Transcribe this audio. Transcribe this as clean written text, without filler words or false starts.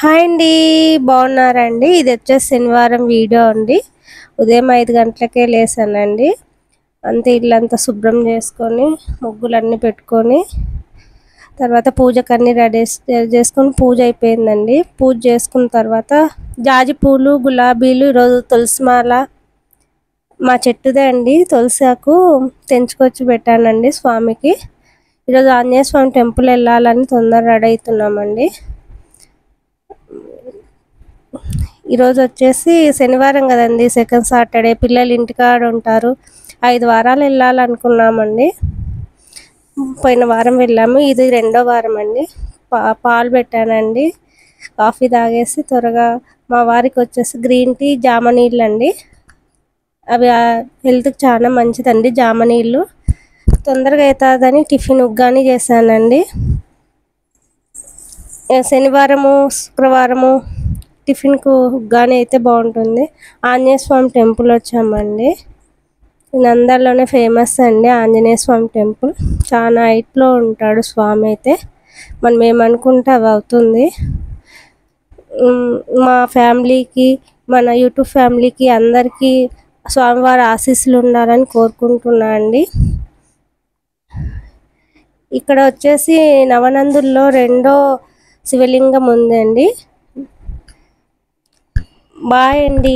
Hi అండి. బాగున్నారండి? ఇది వచ్చేసి శనివారం వీడియో అండి. ఉదయం 5 గంటలకే లేసానండి. అంతే ఇల్లంతా శుభ్రం చేసుకొని ముగ్గులన్నీ పెట్టుకొని తర్వాత పూజకన్నీ రెడీ చేసుకొని పూజ అయిపోయిందండి. పూజ చేసుకున్న తర్వాత జాజి పూలు, గులాబీలు, ఈరోజు తులసి మాల మా చెట్టుదే అండి. తులసి ఆకు తెంచుకొచ్చి పెట్టానండి స్వామికి. ఈరోజు ఆంజనేయ స్వామి టెంపుల్ వెళ్ళాలని తొందర రెడీ అవుతున్నామండి. ఈరోజు వచ్చేసి శనివారం కదండి, సెకండ్ సాటర్డే, పిల్లలు ఇంటికాడ ఉంటారు. 5 వారాలు వెళ్ళాలనుకున్నామండి. పోయిన వారం వెళ్ళాము, ఇది రెండో వారం అండి. పాలు పెట్టానండి, కాఫీ తాగేసి త్వరగా మా వారికి వచ్చేసి గ్రీన్ టీ, జామ నీళ్ళు అండి. అవి హెల్త్కి చాలా మంచిదండి జామ నీళ్ళు. తొందరగా అవుతుందని టిఫిన్ ఉగ్గాని చేశానండి. శనివారము, శుక్రవారము టిఫిన్కు ఉగ్గాని అయితే బాగుంటుంది. ఆంజనేయ స్వామి టెంపుల్ వచ్చామండి. నంద్యాలలోనే ఫేమస్ అండి ఆంజనేయ స్వామి టెంపుల్. చాలా హైట్లో ఉంటాడు స్వామి అయితే. మనం ఏమనుకుంటే అవి అవుతుంది. మా ఫ్యామిలీకి, మన యూట్యూబ్ ఫ్యామిలీకి అందరికీ స్వామివారి ఆశీస్సులు ఉండాలని కోరుకుంటున్నా అండి. ఇక్కడ వచ్చేసి నవనందుల్లో రెండో శివలింగం ఉందండి. బాయ్ అండి.